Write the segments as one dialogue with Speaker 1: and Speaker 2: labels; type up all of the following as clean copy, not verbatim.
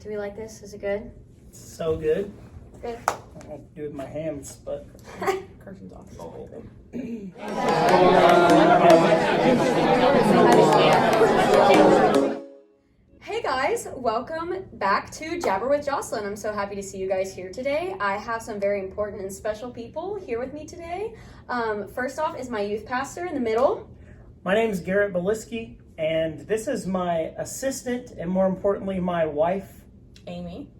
Speaker 1: Do we like this? Is it good?
Speaker 2: So good.
Speaker 1: Good.
Speaker 2: I won't do it with my hands, but
Speaker 3: Carson's off the ball.
Speaker 1: Hey guys, welcome back to Jabber with Jocelyn. I'm so happy to see you guys here today. I have some very important and special people here with me today. First off is my youth pastor in the middle.
Speaker 2: my name is Garrett Beliski, and this is my assistant, and more importantly, my wife,
Speaker 3: Amy.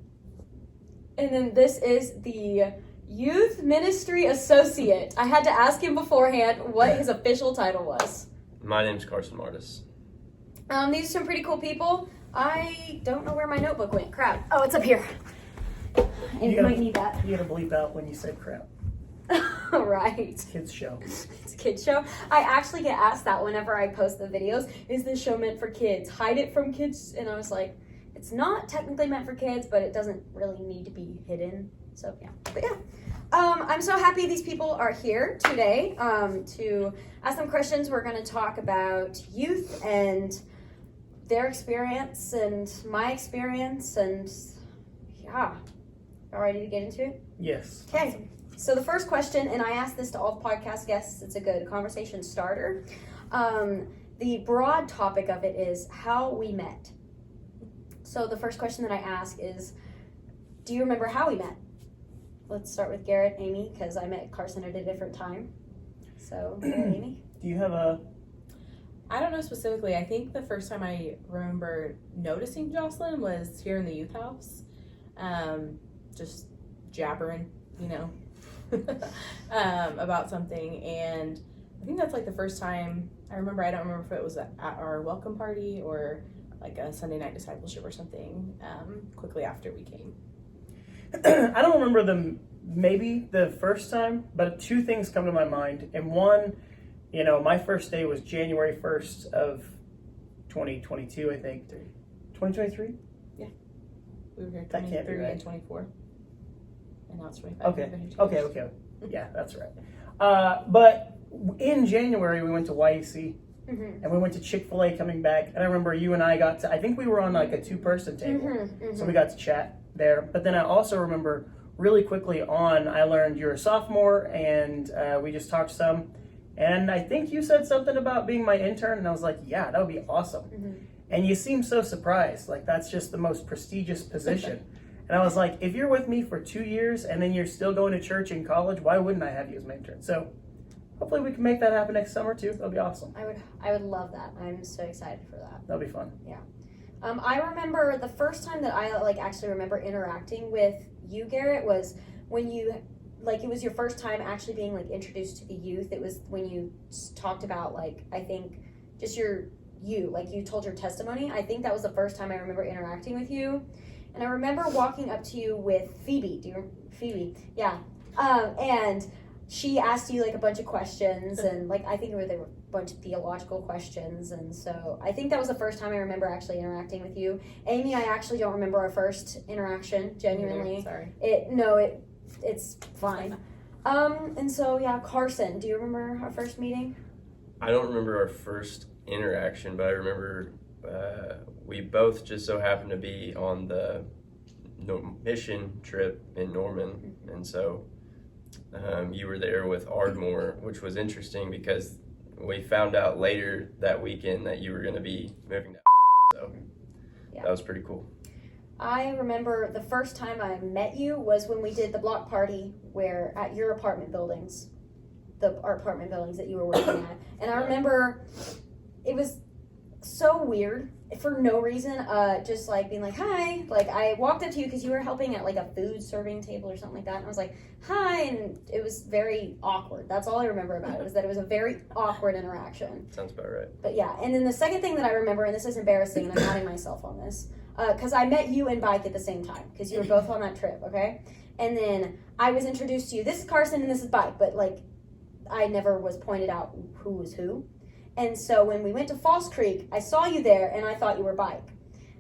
Speaker 1: And then this is the youth ministry associate. I had to ask him beforehand what his official title was.
Speaker 4: My name's Carson Martis.
Speaker 1: These are some pretty cool people. I don't know where my notebook went. Crap. Oh, it's up here. And you might need that.
Speaker 2: You gotta bleep out when you said crap.
Speaker 1: Right.
Speaker 2: It's a kids show.
Speaker 1: It's a kid's show. I actually get asked that whenever I post the videos. Is this show meant for kids? Hide it from kids. And I was like, it's not technically meant for kids, but it doesn't really need to be hidden. So yeah. But yeah. I'm so happy these people are here today to ask them questions. We're going to talk about youth and their experience and my experience, and yeah. All ready to get into it?
Speaker 2: Yes.
Speaker 1: Okay.
Speaker 2: Awesome.
Speaker 1: So the first question, and I ask this to all the podcast guests, it's a good conversation starter. The broad topic of it is how we met. So the first question that I ask is, do you remember how we met? Let's start with Garrett, Amy, because I met Carson at a different time. So, Garrett, Amy?
Speaker 2: Do you have a...
Speaker 3: I don't know specifically. I think the first time I remember noticing Jocelyn was here in the youth house. Just jabbering, about something. And I think that's like the first time I remember. I don't remember if it was at our welcome party or like a Sunday night discipleship or something, quickly after we came.
Speaker 2: I don't remember maybe the first time, but two things come to my mind. And one, my first day was January 1st of 2022, I think. 2023?
Speaker 3: Yeah. We were here
Speaker 2: That can't be
Speaker 3: 23
Speaker 2: right.
Speaker 3: and 24. And now it's 25.
Speaker 2: Okay. Yeah, that's right. But in January, we went to YEC.
Speaker 1: Mm-hmm.
Speaker 2: And we went to Chick-fil-A coming back. And I remember you and I I think we were on like a two-person table.
Speaker 1: Mm-hmm.
Speaker 2: So we got to chat there. But then I also remember really quickly I learned you're a sophomore, and we just talked some. And I think you said something about being my intern, and I was like, yeah, that would be awesome.
Speaker 1: Mm-hmm.
Speaker 2: And you seemed so surprised. Like, that's just the most prestigious position. And I was like, if you're with me for 2 years and then you're still going to church in college, why wouldn't I have you as my intern? So hopefully we can make that happen next summer too. That'll be awesome.
Speaker 1: I would love that. I'm so excited for that.
Speaker 2: That'll be fun.
Speaker 1: Yeah. I remember the first time that I actually remember interacting with you, Garrett, was when you it was your first time actually being introduced to the youth. It was when you talked about I think just you told your testimony. I think that was the first time I remember interacting with you. And I remember walking up to you with Phoebe. Do you remember Phoebe? Yeah. And she asked you a bunch of questions, and I think they were a bunch of theological questions. And so I think that was the first time I remember actually interacting with you. Amy, I actually don't remember our first interaction, genuinely.
Speaker 3: Sorry.
Speaker 1: It's fine. And so yeah, Carson, do you remember our first meeting?
Speaker 4: I don't remember our first interaction, but I remember we both just so happened to be on the mission trip in Norman, and so you were there with Ardmore, which was interesting because we found out later that weekend that you were going to be moving to so yeah. That was pretty cool.
Speaker 1: I remember the first time I met you was when we did the block party at your apartment buildings, our apartment buildings that you were working at. And I remember it was so weird for no reason, just being hi. I walked up to you because you were helping at a food serving table or something like that. And I was like, hi. And it was very awkward. That's all I remember about it, was that it was a very awkward interaction.
Speaker 4: Sounds about right.
Speaker 1: But yeah, and then the second thing that I remember, and this is embarrassing, and I'm outing myself on this, because I met you and Bike at the same time, because you were both on that trip, okay? And then I was introduced to you. This is Carson and this is Bike, but I never was pointed out who was who. And so when we went to Falls Creek, I saw you there and I thought you were Bike.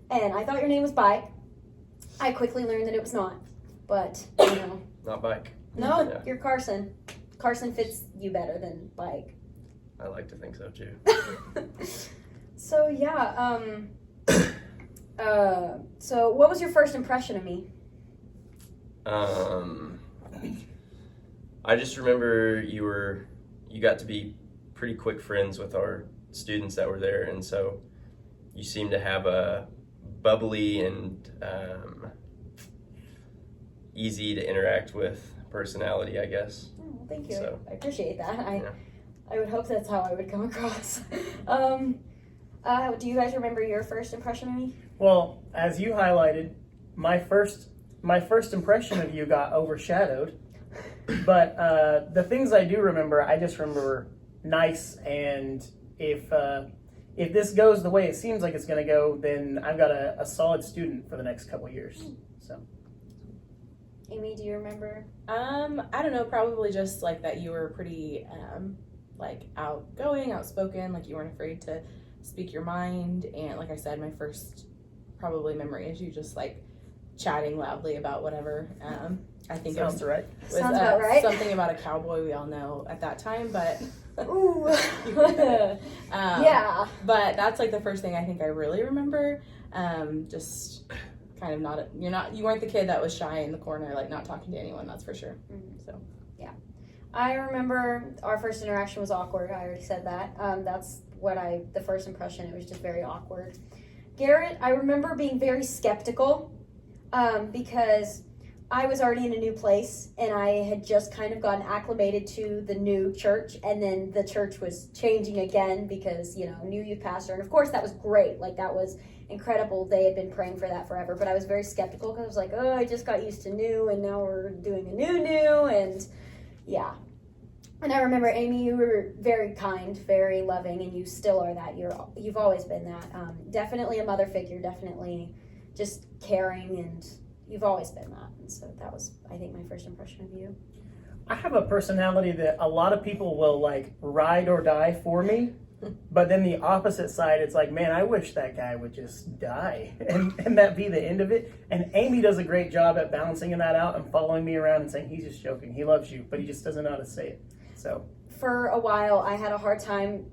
Speaker 1: And I thought your name was Bike. I quickly learned that it was not, but
Speaker 4: Not Bike.
Speaker 1: No,
Speaker 4: Yeah.
Speaker 1: You're Carson. Carson fits you better than Bike.
Speaker 4: I like to think so too.
Speaker 1: So yeah, So what was your first impression of me?
Speaker 4: I just remember you got to be pretty quick friends with our students that were there, and so you seemed to have a bubbly and easy to interact with personality, I guess.
Speaker 1: Oh, thank you.
Speaker 4: So,
Speaker 1: I appreciate that.
Speaker 4: yeah.
Speaker 1: I would hope that's how I would come across. Do you guys remember your first impression of me?
Speaker 2: Well, as you highlighted, my first impression of you got overshadowed. But the things I do remember, I just remember nice, and if this goes the way it seems like it's going to go, then I've got a solid student for the next couple of years. So,
Speaker 1: Amy, do you remember?
Speaker 3: I don't know, probably just like that you were pretty like outgoing, outspoken, like you weren't afraid to speak your mind, and like I said, my first probably memory is you just like chatting loudly about whatever. I think
Speaker 2: sounds right.
Speaker 3: was
Speaker 1: Sounds about right.
Speaker 3: something about a cowboy we all know at that time, but
Speaker 1: Ooh. Yeah.
Speaker 3: But that's like the first thing I think I really remember. Just kind of you weren't the kid that was shy in the corner, like not talking to anyone, that's for sure. So
Speaker 1: yeah, I remember our first interaction was awkward. I already said that. That's the first impression. It was just very awkward. Garrett, I remember being very skeptical because I was already in a new place and I had just kind of gotten acclimated to the new church, and then the church was changing again because, new youth pastor, and of course that was great. Like, that was incredible. They had been praying for that forever, but I was very skeptical because I was like, oh, I just got used to new and now we're doing a new, and yeah. And I remember, Amy, you were very kind, very loving, and you still are that. You've always been that. Definitely a mother figure, definitely just caring, and you've always been that. And so that was, I think, my first impression of you.
Speaker 2: I have a personality that a lot of people will like ride or die for me, but then the opposite side, it's like, man, I wish that guy would just die and that be the end of it. And Amy does a great job at balancing that out and following me around and saying, he's just joking, he loves you, but he just doesn't know how to say it. So
Speaker 1: for a while, I had a hard time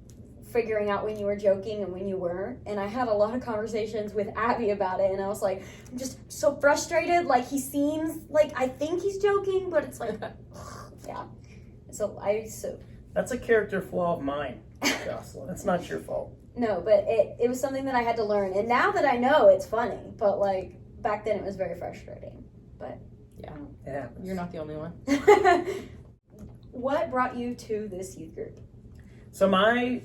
Speaker 1: figuring out when you were joking and when you weren't, and I had a lot of conversations with Abby about it, and I was like, I'm just so frustrated. Like, he seems like I think he's joking, but it's like yeah. So
Speaker 2: that's a character flaw of mine, Jocelyn. That's not your fault.
Speaker 1: No, but it was something that I had to learn, and now that I know, it's funny, but like back then it was very frustrating. But
Speaker 3: yeah, you're not the only one.
Speaker 1: What brought you to this youth group?
Speaker 2: So my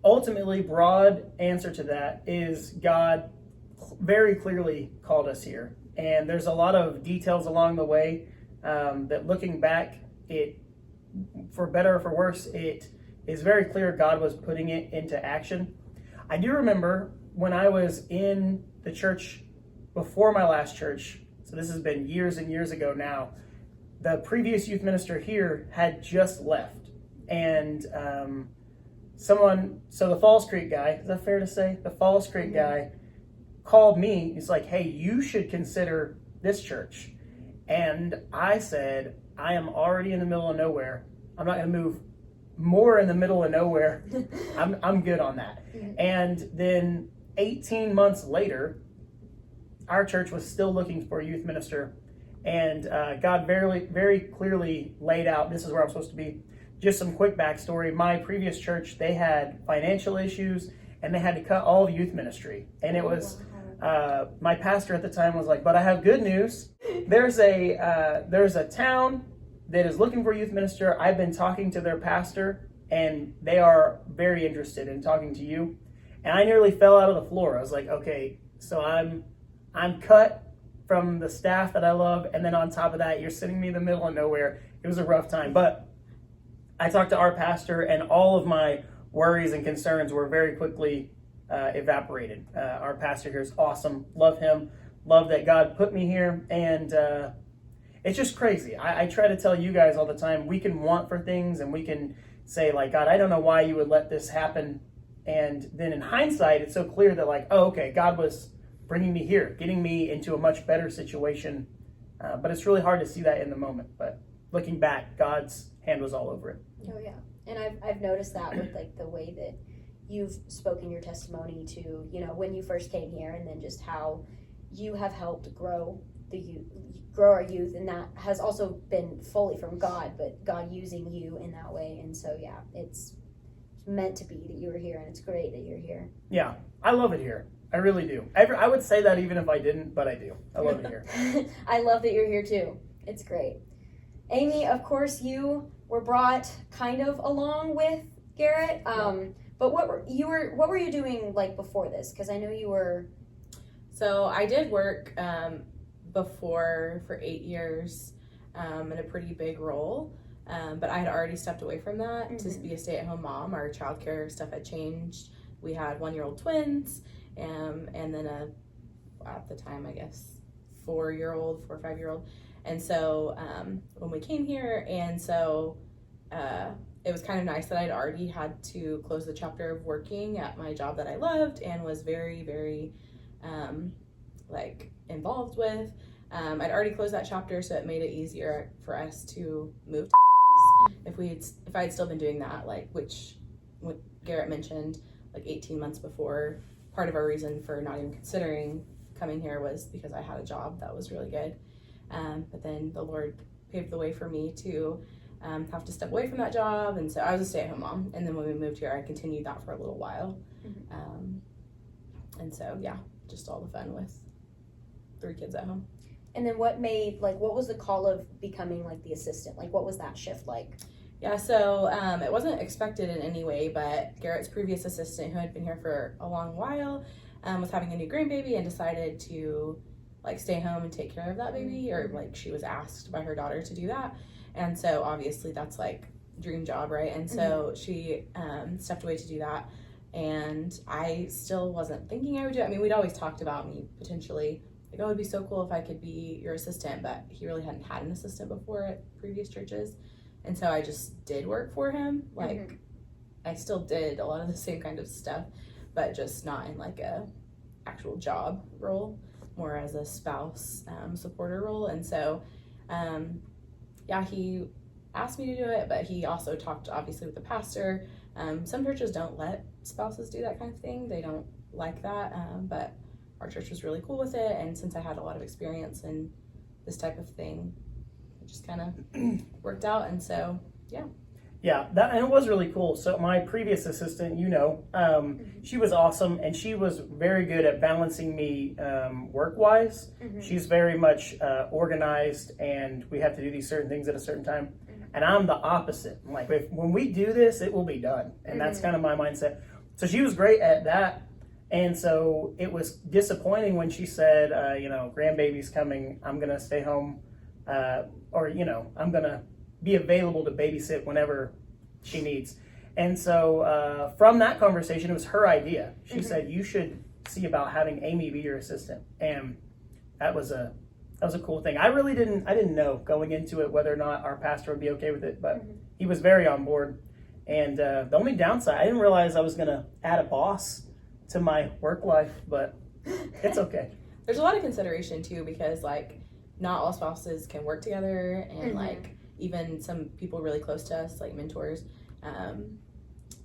Speaker 2: ultimately broad answer to that is God very clearly called us here. And there's a lot of details along the way that, looking back, it, for better or for worse, it is very clear God was putting it into action. I do remember when I was in the church before my last church, so this has been years and years ago now, the previous youth minister here had just left. And so the Falls Creek guy, is that fair to say? The Falls Creek guy called me. He's like, hey, you should consider this church. And I said, I am already in the middle of nowhere. I'm not going to move more in the middle of nowhere. I'm good on that. And then 18 months later, our church was still looking for a youth minister. And God very clearly laid out, this is where I'm supposed to be. Just some quick backstory. My previous church, they had financial issues, and they had to cut all of youth ministry. And it was, my pastor at the time was like, but I have good news. There's a town that is looking for a youth minister. I've been talking to their pastor, and they are very interested in talking to you. And I nearly fell out of the floor. I was like, okay, so I'm cut from the staff that I love, and then on top of that, you're sending me in the middle of nowhere. It was a rough time, but I talked to our pastor, and all of my worries and concerns were very quickly evaporated. Our pastor here is awesome. Love him. Love that God put me here, and it's just crazy. I try to tell you guys all the time, we can want for things, and we can say, like, God, I don't know why you would let this happen. And then in hindsight, it's so clear that, like, oh, okay, God was bringing me here, getting me into a much better situation. But it's really hard to see that in the moment. But looking back, God's hand was all over it.
Speaker 1: Oh yeah, and I've noticed that with like the way that you've spoken your testimony to, you know, when you first came here, and then just how you have helped grow our youth, and that has also been fully from God, but God using you in that way. And so yeah, it's meant to be that you were here, and it's great that you're here.
Speaker 2: Yeah, I love it here. I really do. I would say that even if I didn't, but I do. I love it here.
Speaker 1: I love that you're here too. It's great. Amy, of course, you were brought kind of along with Garrett. But what were you doing like before this? Because I know you were.
Speaker 3: So I did work before for 8 years in a pretty big role, but I had already stepped away from that to be a stay-at-home mom. Our childcare stuff had changed. We had 1-year-old twins, and then at the time, I guess, 4 or 5-year-old. And so when we came here, and so it was kind of nice that I'd already had to close the chapter of working at my job that I loved and was very, very involved with. I'd already closed that chapter, so it made it easier for us to move to if I had still been doing that, which what Garrett mentioned 18 months before. Part of our reason for not even considering coming here was because I had a job that was really good, but then the Lord paved the way for me to have to step away from that job, and so I was a stay-at-home mom. And then when we moved here, I continued that for a little while. And so yeah, just all the fun with 3 kids at home.
Speaker 1: And then what was the call of becoming the assistant? What was that shift like?
Speaker 3: Yeah, so it wasn't expected in any way, but Garrett's previous assistant, who had been here for a long while, was having a new grandbaby and decided to stay home and take care of that baby, or she was asked by her daughter to do that. And so obviously that's dream job, right? And so she stepped away to do that, and I still wasn't thinking I would do it. I mean, we'd always talked about me potentially oh, it'd be so cool if I could be your assistant, but he really hadn't had an assistant before at previous churches. And so I just did work for him. I still did a lot of the same kind of stuff, but just not in a actual job role, more as a spouse supporter role. And so yeah, he asked me to do it, but he also talked obviously with the pastor. Some churches don't let spouses do that kind of thing. They don't like that, but our church was really cool with it. And since I had a lot of experience in this type of thing, it just kind of worked out. And so, yeah.
Speaker 2: Yeah, and it was really cool. So my previous assistant, she was awesome, and she was very good at balancing me work-wise. She's very much organized, and we have to do these certain things at a certain time. And I'm the opposite. I'm when we do this, it will be done. And that's kind of my mindset. So she was great at that. And so it was disappointing when she said, grandbaby's coming, I'm going to stay home, or I'm going to be available to babysit whenever she needs. And so from that conversation, it was her idea. She said, you should see about having Amy be your assistant. And that was a cool thing. I didn't know going into it whether or not our pastor would be okay with it, but he was very on board. And the only downside, I didn't realize I was going to add a boss to my work life, but it's okay.
Speaker 3: There's a lot of consideration too, because not all spouses can work together, and even some people really close to us, mentors,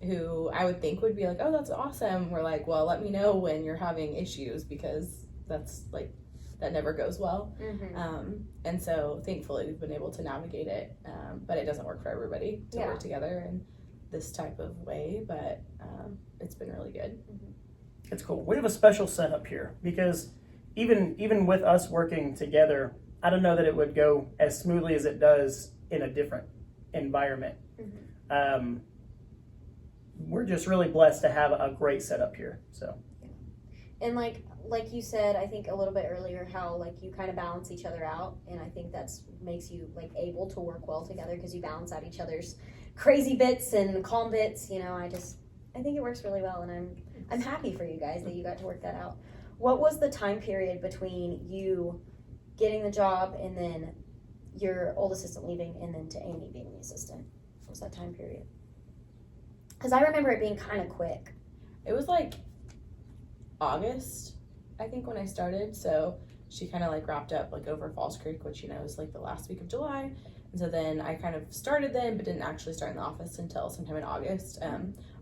Speaker 3: who I would think would be oh, that's awesome. We're well, let me know when you're having issues, because that's that never goes well. And so thankfully we've been able to navigate it, but it doesn't work for everybody to work together in this type of way, but it's been really good.
Speaker 2: It's cool. We have a special setup here because even with us working together, I don't know that it would go as smoothly as it does in a different environment. We're just really blessed to have a great setup here. So,
Speaker 1: and like you said, I think a little bit earlier, how you kind of balance each other out, and I think that's makes you able to work well together because you balance out each other's crazy bits and calm bits. I think it works really well, and I'm happy for you guys that you got to work that out. What was the time period between you getting the job and then your old assistant leaving and then to Amy being the assistant? What was that time period? Because I remember it being kind of quick.
Speaker 3: It was August, I think, when I started. So she kind of like wrapped up like over Falls Creek, which, you know, is like the last week of July. And so then I kind of started then, but didn't actually start in the office until sometime in August.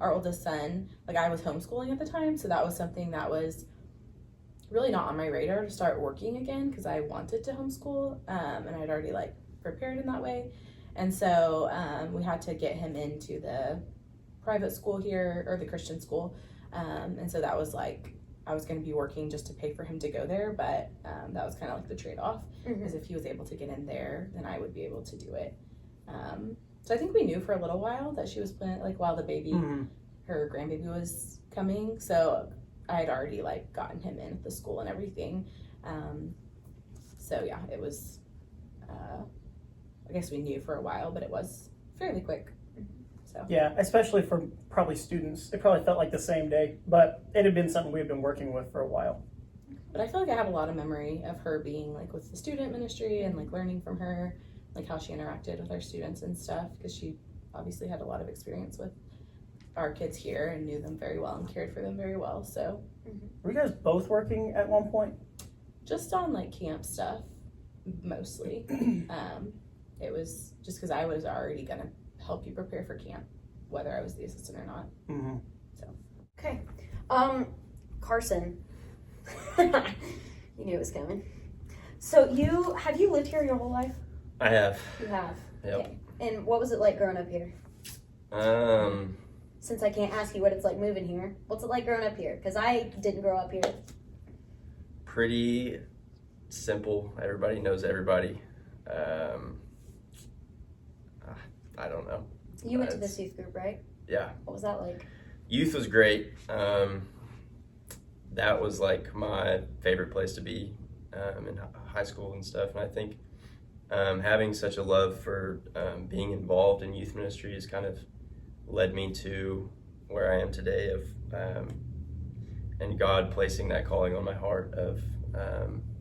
Speaker 3: Our oldest son, like I was homeschooling at the time, so that was something that was really not on my radar to start working again because I wanted to homeschool, and I'd already like prepared in that way. And so we had to get him into the private school here, or the Christian school, and so that was like, I was going to be working just to pay for him to go there, but that was kind of like the trade-off, because if he was able to get in there, then I would be able to do it. So I think we knew for a little while that she was planning, like while the baby, her grandbaby was coming, so I had already like gotten him in at the school and everything. So yeah, it was, I guess we knew for a while, but it was fairly quick. So.
Speaker 2: Yeah, especially for probably students. It probably felt like the same day, but it had been something we had been working with for a while.
Speaker 3: But I feel like I have a lot of memory of her being like with the student ministry and like learning from her, like how she interacted with our students and stuff, because she obviously had a lot of experience with our kids here and knew them very well and cared for them very well. So
Speaker 2: Were you guys both working at one point?
Speaker 3: just on like camp stuff mostly. It was just because I was already gonna help you prepare for camp, whether I was the assistant or not.
Speaker 1: Okay. Carson. You knew it was coming. So have you lived here your whole life?
Speaker 4: I have.
Speaker 1: You have.
Speaker 4: Yep.
Speaker 1: Okay. And what was it like growing up here? Since I can't ask you what it's like moving here, what's it like growing up here? Because I didn't grow up here.
Speaker 4: Pretty simple. Everybody knows everybody. I don't know.
Speaker 1: You went to this youth group, right?
Speaker 4: Yeah.
Speaker 1: What was that like?
Speaker 4: Youth was great. That was like my favorite place to be in high school and stuff. And I think having such a love for being involved in youth ministry has kind of led me to where I am today, of and God placing that calling on my heart of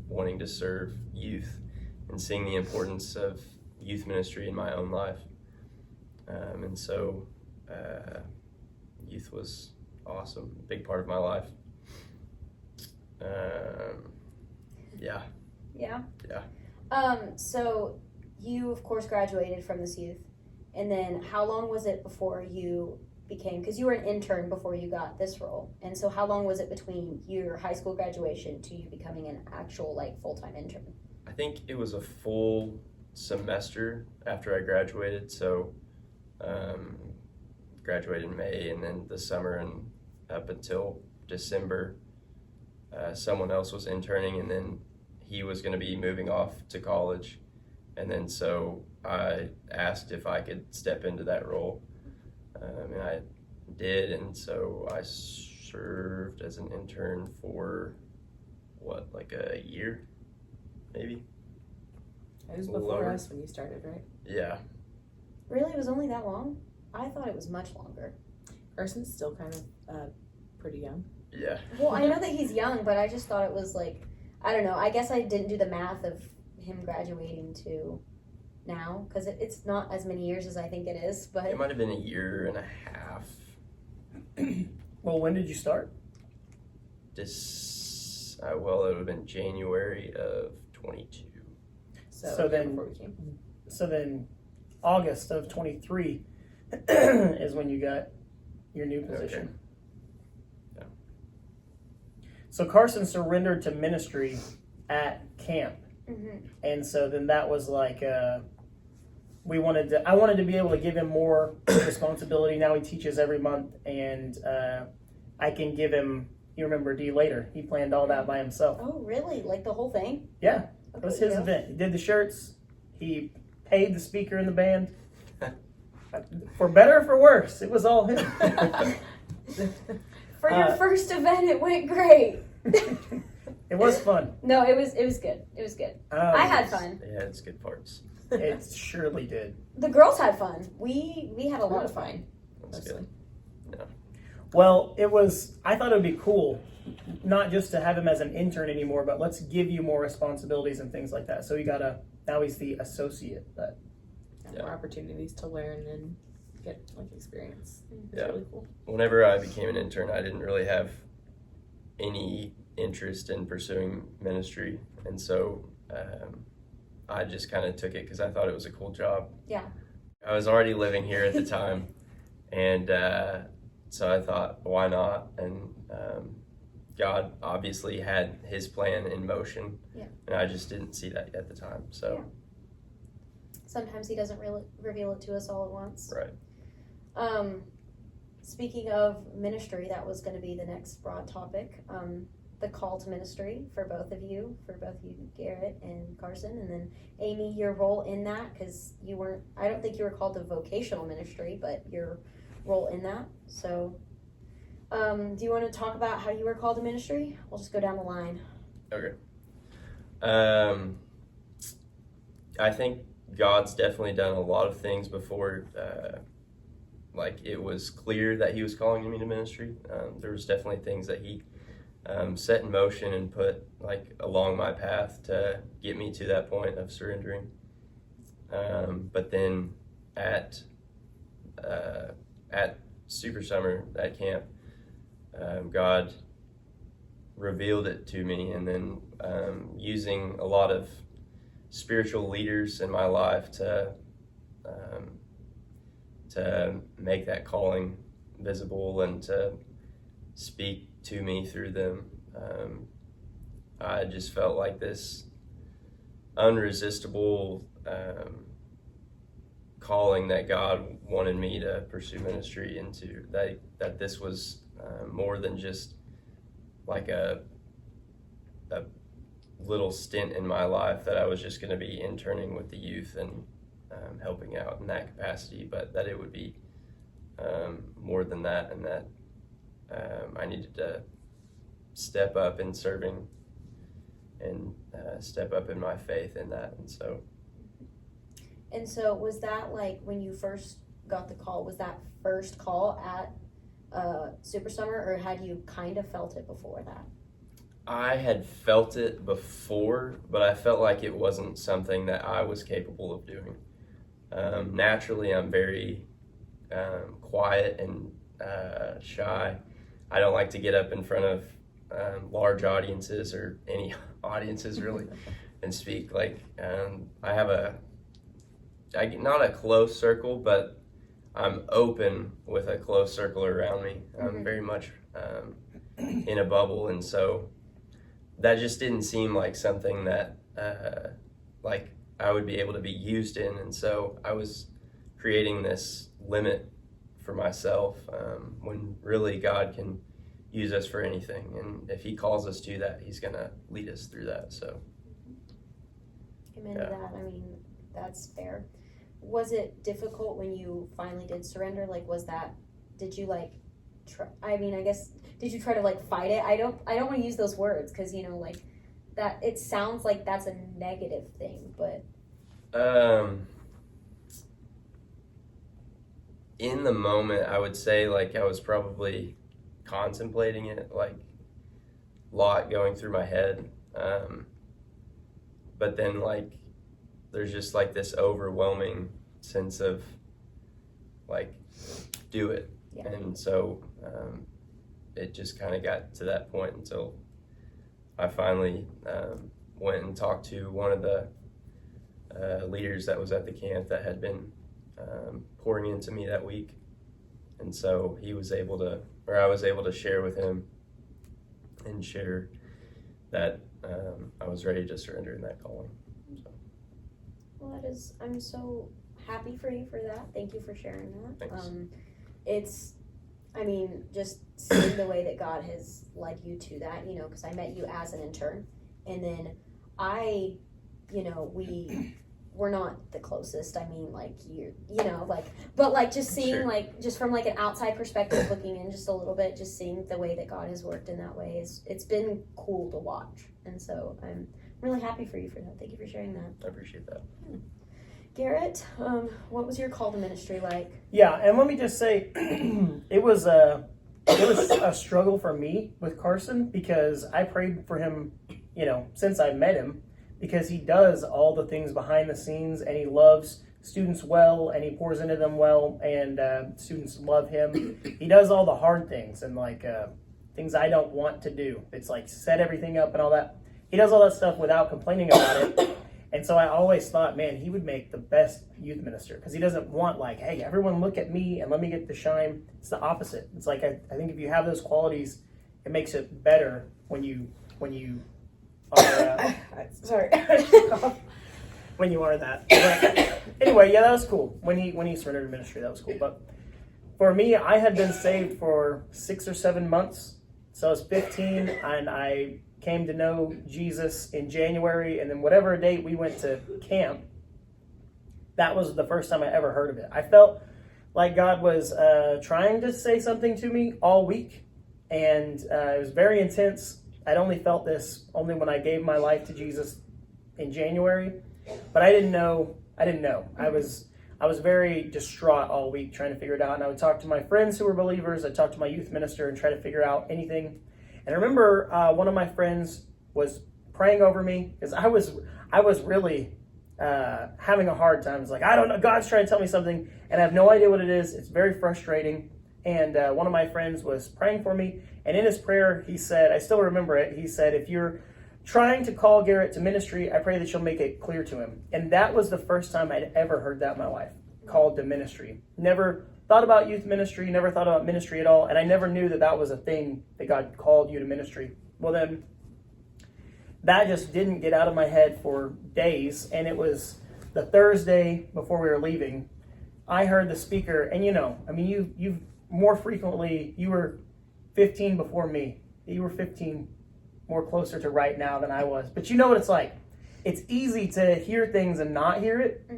Speaker 4: wanting to serve youth and seeing the importance of youth ministry in my own life. And so youth was awesome, a big part of my life. Yeah.
Speaker 1: Yeah?
Speaker 4: Yeah.
Speaker 1: So you, of course, graduated from this youth. And then how long was it before you became, because you were an intern before you got this role. And so how long was it between your high school graduation to you becoming an actual, like, full-time intern?
Speaker 4: I think it was a full semester after I graduated. So graduated in May, and then the summer and up until December, someone else was interning, and then he was going to be moving off to college. And then so I asked if I could step into that role, and I did. And so I served as an intern for like a year, maybe.
Speaker 3: It was before us when you started, right?
Speaker 4: Yeah.
Speaker 1: Really? It was only that long? I thought it was much longer.
Speaker 3: Carson's still kind of pretty young.
Speaker 4: Yeah.
Speaker 1: Well, I know that he's young, but I just thought it was like, I don't know. I guess I didn't do the math of him graduating to now, because it's not as many years as I think it is. But
Speaker 4: It might have been a year and a half.
Speaker 2: Well, when did you start?
Speaker 4: Well, it would have been January of 22.
Speaker 3: So
Speaker 2: then-
Speaker 3: before we came.
Speaker 2: So then August of 23 is when you got your new position.
Speaker 4: Okay.
Speaker 2: So Carson surrendered to ministry at camp.
Speaker 1: Mhm.
Speaker 2: And so then that was like, I wanted to be able to give him more responsibility. Now he teaches every month, and I can give him, you remember D later, he planned all that by himself.
Speaker 1: Oh, really? Like the whole thing?
Speaker 2: Yeah, it was his event. He did the shirts, he paid the speaker in the band. For better or for worse, it was all him.
Speaker 1: For your first event, it went great.
Speaker 2: It was fun.
Speaker 1: No, it was good. It was good. I had fun.
Speaker 4: Yeah, it's good parts.
Speaker 2: It surely did.
Speaker 1: The girls had fun. We had a lot of fun.
Speaker 4: That's good.
Speaker 2: Well, I thought it would be cool, not just to have him as an intern anymore, but let's give you more responsibilities and things like that. So now he's the associate. But
Speaker 3: More opportunities to learn and get like experience. It's
Speaker 4: Yeah.
Speaker 3: really cool.
Speaker 4: Whenever I became an intern, I didn't really have any interest in pursuing ministry, and so I just kind of took it because I thought it was a cool job.
Speaker 1: Yeah.
Speaker 4: I was already living here at the time, and so I thought, why not? And God obviously had His plan in motion,
Speaker 1: yeah.
Speaker 4: and I just didn't see that at the time. So
Speaker 1: yeah. Sometimes He doesn't really reveal it to us all at once.
Speaker 4: right.
Speaker 1: Speaking of ministry, that was going to be the next broad topic. The call to ministry for both of you, Garrett and Carson, and then Amy, your role in that, because you weren't, I don't think you were called to vocational ministry, but your role in that. So, do you want to talk about how you were called to ministry? We'll just go down the line.
Speaker 4: Okay. I think God's definitely done a lot of things before, like it was clear that He was calling me to ministry. There was definitely things that He set in motion and put like along my path to get me to that point of surrendering. But then at Super Summer, at camp, God revealed it to me, and then using a lot of spiritual leaders in my life to make that calling visible and to speak to me through them. I just felt like this unresistible calling that God wanted me to pursue ministry into, that this was more than just like a little stint in my life that I was just going to be interning with the youth and helping out in that capacity, but that it would be more than that, and that I needed to step up in serving and step up in my faith in that.
Speaker 1: And so was that like when you first got the call, was that first call at Super Summer, or had you kind of felt it before that?
Speaker 4: I had felt it before, but I felt like it wasn't something that I was capable of doing. Naturally, I'm very quiet and shy. I don't like to get up in front of large audiences or any audiences really and speak. Like I have not a close circle, but I'm open with a close circle around me. I'm very much in a bubble, and so that just didn't seem like something that like I would be able to be used in, and so I was creating this limit for myself when really God can use us for anything, and if He calls us to that, He's gonna lead us through that. So
Speaker 1: Amen to that. I mean, that's fair. Was it difficult when you finally did surrender? Like, did you like try, I mean, I guess, did you try to like fight it? I don't want to use those words because, you know, like that, it sounds like that's a negative thing, but
Speaker 4: in the moment, I would say like I was probably contemplating it, like a lot going through my head, but then like there's just like this overwhelming sense of like do it.
Speaker 1: Yeah.
Speaker 4: And so it just kind of got to that point until I finally went and talked to one of the leaders that was at the camp that had been pouring into me that week, and so I was able to share with him and share that I was ready to surrender in that calling. So.
Speaker 1: Well, I'm so happy for you for that. Thank you for sharing that.
Speaker 4: Thanks.
Speaker 1: I mean, just seeing the way that God has led you to that, you know, because I met you as an intern, and then we're not the closest. I mean, like but like just seeing
Speaker 4: Sure.
Speaker 1: like just from like an outside perspective looking in just a little bit, just seeing the way that God has worked in that way it's been cool to watch, and so I'm really happy for you for that. Thank you for sharing that.
Speaker 4: I appreciate that.
Speaker 1: Garrett, what was your call to ministry like?
Speaker 2: Yeah, and let me just say, it was a struggle for me with Carson because I prayed for him, you know, since I met him, because he does all the things behind the scenes, and he loves students well, and he pours into them well, and students love him. He does all the hard things, and like things I don't want to do. It's like set everything up and all that. He does all that stuff without complaining about it. And so I always thought, man, he would make the best youth minister because he doesn't want like, hey, everyone look at me and let me get the shine. It's the opposite. It's like I think if you have those qualities, it makes it better when you are
Speaker 3: Sorry.
Speaker 2: when you are that. But anyway, yeah, that was cool. When he surrendered to ministry, that was cool. But for me, I had been saved for 6 or 7 months. So I was 15 and I came to know Jesus in January, and then whatever date we went to camp, that was the first time I ever heard of it. I felt like God was trying to say something to me all week, and it was very intense. I'd only felt this only when I gave my life to Jesus in January, but I didn't know. I was very distraught all week trying to figure it out, and I would talk to my friends who were believers. I'd talk to my youth minister and try to figure out anything. And I remember one of my friends was praying over me because I was really having a hard time. It's like, I don't know, God's trying to tell me something and I have no idea what it is. It's very frustrating. And one of my friends was praying for me. And in his prayer, he said, I still remember it. He said, if you're trying to call Garrett to ministry, I pray that you'll make it clear to him. And that was the first time I'd ever heard that in my life, called to ministry. Never thought about youth ministry, never thought about ministry at all, and I never knew that that was a thing, that God called you to ministry. Well then, that just didn't get out of my head for days, and it was the Thursday before we were leaving, I heard the speaker, and you've more frequently, you were 15 before me. You were 15 more closer to right now than I was. But you know what it's like. It's easy to hear things and not hear it,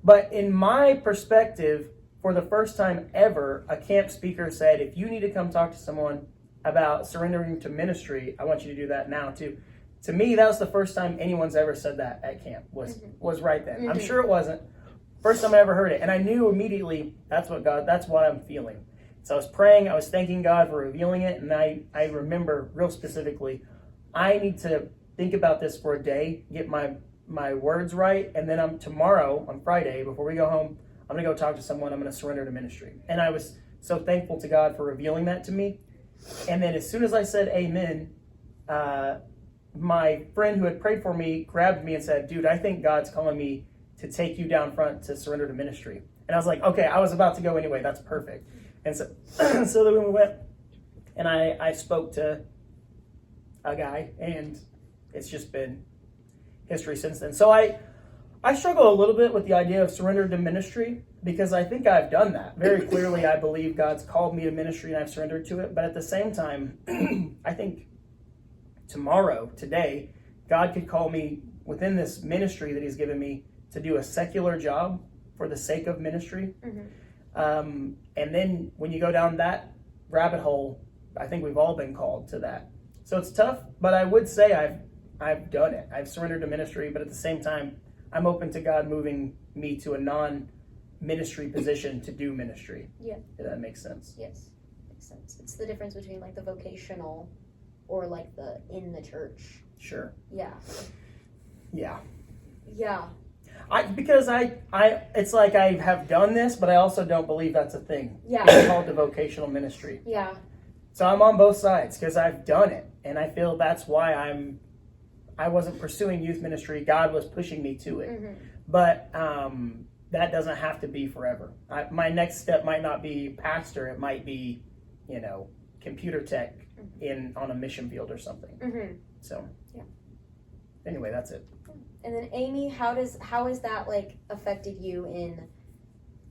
Speaker 2: but in my perspective, for the first time ever, a camp speaker said, if you need to come talk to someone about surrendering to ministry, I want you to do that now too. To me, that was the first time anyone's ever said that at camp, was right then. I'm sure it wasn't. First time I ever heard it. And I knew immediately that's what I'm feeling. So I was praying, I was thanking God for revealing it, and I remember real specifically, I need to think about this for a day, get my words right, and then tomorrow, on Friday, before we go home, I'm going to go talk to someone. I'm going to surrender to ministry. And I was so thankful to God for revealing that to me. And then as soon as I said amen, my friend who had prayed for me grabbed me and said, dude, I think God's calling me to take you down front to surrender to ministry. And I was like, okay, I was about to go anyway. That's perfect. And so, so then we went and I spoke to a guy, and it's just been history since then. So I struggle a little bit with the idea of surrender to ministry because I think I've done that. Very clearly, I believe God's called me to ministry and I've surrendered to it. But at the same time, I think today, God could call me within this ministry that he's given me to do a secular job for the sake of ministry. And then when you go down that rabbit hole, I think we've all been called to that. So it's tough, but I would say I've done it. I've surrendered to ministry, but at the same time, I'm open to God moving me to a non-ministry position to do ministry.
Speaker 1: Yeah.
Speaker 2: If that makes sense.
Speaker 1: Yes, makes sense. It's the difference between like the vocational or like the in the church.
Speaker 2: Sure.
Speaker 1: Yeah.
Speaker 2: Yeah.
Speaker 1: Yeah.
Speaker 2: Because it's like I have done this, but I also don't believe that's a thing.
Speaker 1: Yeah.
Speaker 2: It's called the vocational ministry.
Speaker 1: Yeah.
Speaker 2: So I'm on both sides because I've done it, and I feel that's why I wasn't pursuing youth ministry. God was pushing me to it. But that doesn't have to be forever. My next step might not be pastor. It might be, computer tech on a mission field or something. So
Speaker 1: yeah.
Speaker 2: Anyway, that's it.
Speaker 1: And then Amy, how has that like affected you in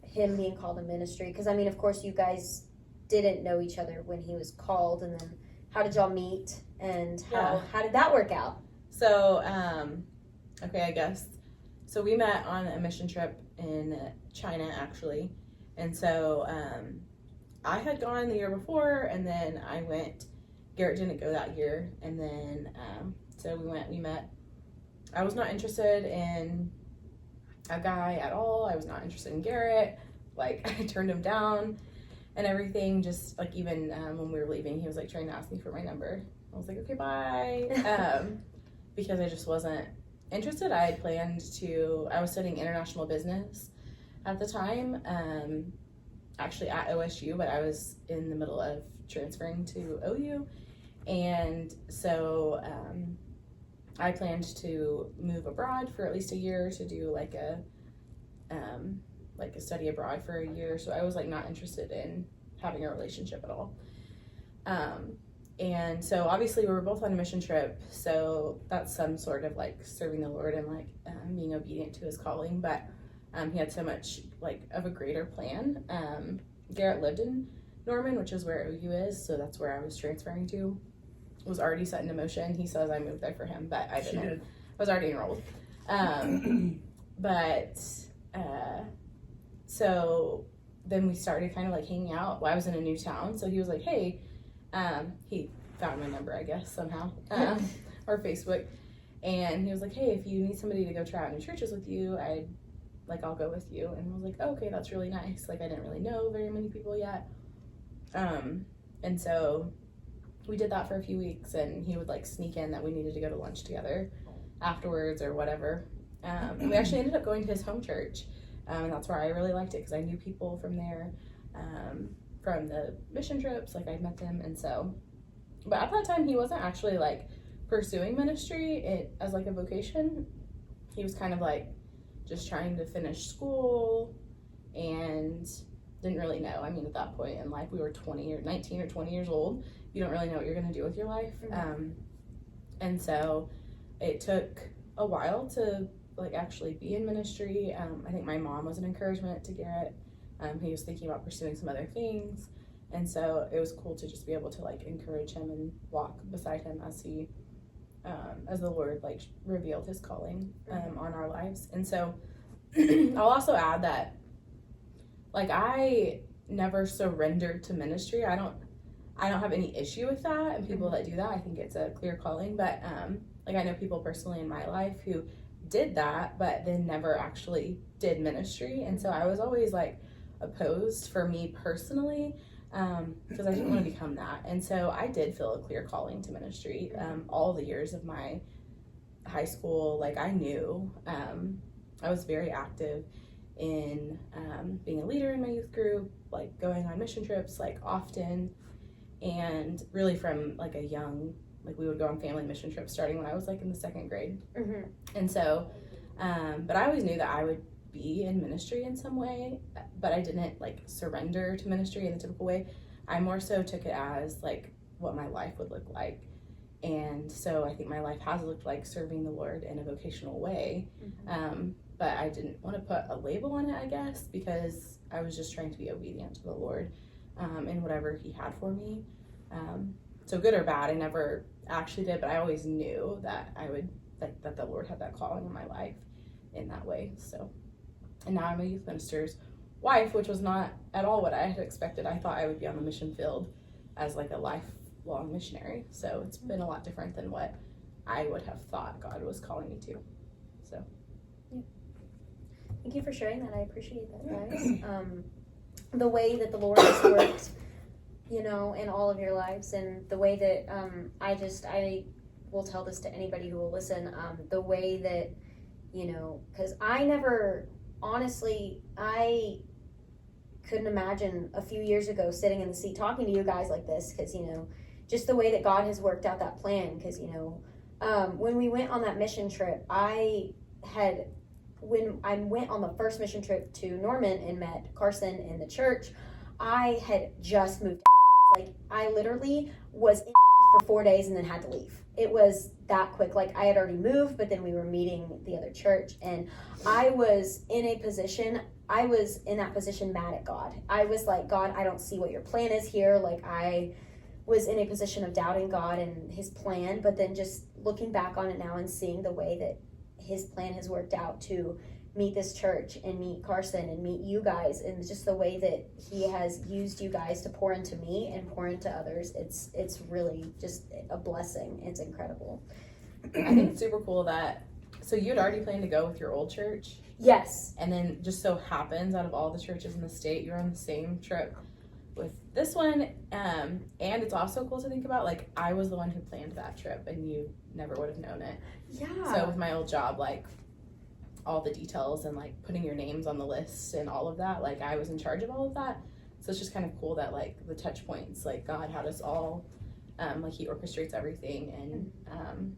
Speaker 1: him being called to ministry? Because I mean, of course, you guys didn't know each other when he was called, and then how did y'all meet, and how did that work out?
Speaker 3: So, okay, I guess. So we met on a mission trip in China, actually. And so I had gone the year before, and then I went. Garrett didn't go that year. And then, so we met. I was not interested in a guy at all. I was not interested in Garrett. Like, I turned him down and everything. Just, like, even when we were leaving, he was, like, trying to ask me for my number. I was like, okay, bye. Because I just wasn't interested. I had planned I was studying international business at the time, actually at OSU, but I was in the middle of transferring to OU. And so I planned to move abroad for at least a year to do like a study abroad for a year. So I was like not interested in having a relationship at all. And so obviously we were both on a mission trip, so that's some sort of like serving the Lord and like being obedient to his calling. But he had so much like of a greater plan. Garrett lived in Norman, which is where OU is, so that's where I was transferring to. It was already set into motion. He says I moved there for him, but I didn't. I was already enrolled. So then we started kind of like hanging out. Well, I was in a new town, so he was like, hey, he found my number, I guess, somehow, or Facebook. And he was like, hey, if you need somebody to go try out new churches with you, I'll go with you. And I was like, oh, okay, that's really nice. Like, I didn't really know very many people yet. And so we did that for a few weeks, and he would like sneak in that we needed to go to lunch together afterwards or whatever. And we actually ended up going to his home church. And that's where I really liked it because I knew people from there, from the mission trips, like I'd met them. And so, but at that time he wasn't actually like pursuing ministry as like a vocation. He was kind of like just trying to finish school and didn't really know. I mean, at that point in life, we were 19 or 20 years old. You don't really know what you're going to do with your life.
Speaker 1: Mm-hmm.
Speaker 3: And so it took a while to like actually be in ministry. I think my mom was an encouragement to Garrett. He was thinking about pursuing some other things. And so it was cool to just be able to like encourage him and walk beside him as he, as the Lord like revealed his calling on our lives. And so I'll also add that like I never surrendered to ministry. I don't have any issue with that, and people that do that, I think it's a clear calling. But like I know people personally in my life who did that but then never actually did ministry, and so I was always like opposed for me personally, because I didn't want to become that. And so I did feel a clear calling to ministry all the years of my high school. Like I knew I was very active in being a leader in my youth group, like going on mission trips like often, and really from like a young, like we would go on family mission trips starting when I was like in the second grade. And so but I always knew that I would be in ministry in some way, but I didn't like surrender to ministry in the typical way. I more so took it as like what my life would look like. And so I think my life has looked like serving the Lord in a vocational way. But I didn't want to put a label on it, I guess, because I was just trying to be obedient to the Lord in whatever he had for me. So good or bad, I never actually did, but I always knew that I would, that the Lord had that calling in my life in that way. So, and now I'm a youth minister's wife, which was not at all what I had expected. I thought I would be on the mission field as like a lifelong missionary. So it's been a lot different than what I would have thought God was calling me to. So.
Speaker 1: Thank you for sharing that. I appreciate that, guys. The way that the Lord has worked, you know, in all of your lives, and the way that I will tell this to anybody who will listen, the way that, you know, because I never, honestly, I couldn't imagine a few years ago sitting in the seat talking to you guys like this, because, you know, just the way that God has worked out that plan, because, you know, when we went on that mission trip, when I went on the first mission trip to Norman and met Carson in the church, I had just moved. Like, I literally was in for 4 days and then had to leave. It was that quick. Like, I had already moved, but then we were meeting the other church, and I was in that position mad at God. I was like, God, I don't see what your plan is here. Like, I was in a position of doubting God and his plan, but then just looking back on it now and seeing the way that his plan has worked out to meet this church and meet Carson and meet you guys, and just the way that he has used you guys to pour into me and pour into others, it's really just a blessing. It's incredible.
Speaker 3: I think it's super cool that, so you had already planned to go with your old church?
Speaker 1: Yes.
Speaker 3: And then just so happens, out of all the churches in the state, you're on the same trip with this one. And it's also cool to think about, like, I was the one who planned that trip and you never would have known it.
Speaker 1: Yeah.
Speaker 3: So with my old job, like, all the details and like putting your names on the list and all of that, like I was in charge of all of that. So it's just kind of cool that like the touch points, like God had us all, like he orchestrates everything, and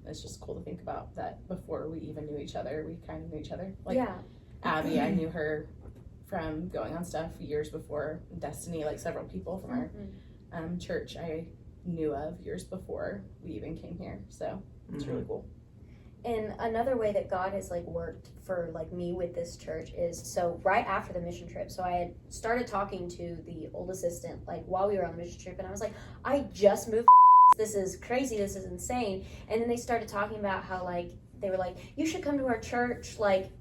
Speaker 3: it's just cool to think about that before we even knew each other, we kind of knew each other. Like Abby, I knew her from going on stuff years before. Destiny, like several people from our church I knew of years before we even came here. So it's really cool.
Speaker 1: And another way that God has like worked for like me with this church is, so right after the mission trip, so I had started talking to the old assistant like while we were on the mission trip, and I was like, I just moved, this is crazy, this is insane. And then they started talking about how like they were like, you should come to our church, like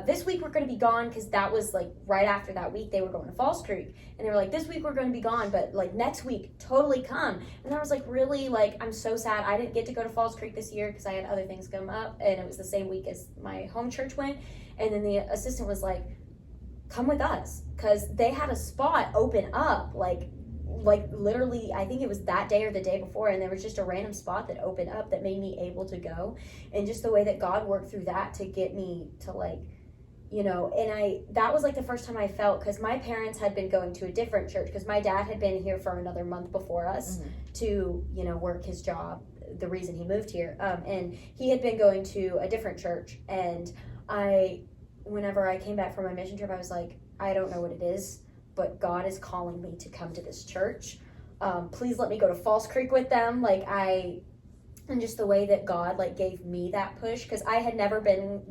Speaker 1: this week we're going to be gone, because that was like right after that week they were going to Falls Creek, and they were like, this week we're going to be gone, but like next week totally come. And I was like, really, like I'm so sad I didn't get to go to Falls Creek this year because I had other things come up, and it was the same week as my home church went. And then the assistant was like, come with us, because they had a spot open up like literally I think it was that day or the day before, and there was just a random spot that opened up that made me able to go. And just the way that God worked through that to get me to like, you know, and that was like the first time I felt, because my parents had been going to a different church, because my dad had been here for another month before us to, you know, work his job, the reason he moved here, and he had been going to a different church. And whenever I came back from my mission trip, I was like, I don't know what it is, but God is calling me to come to this church. Please let me go to Falls Creek with them. And just the way that God like gave me that push, because I had never been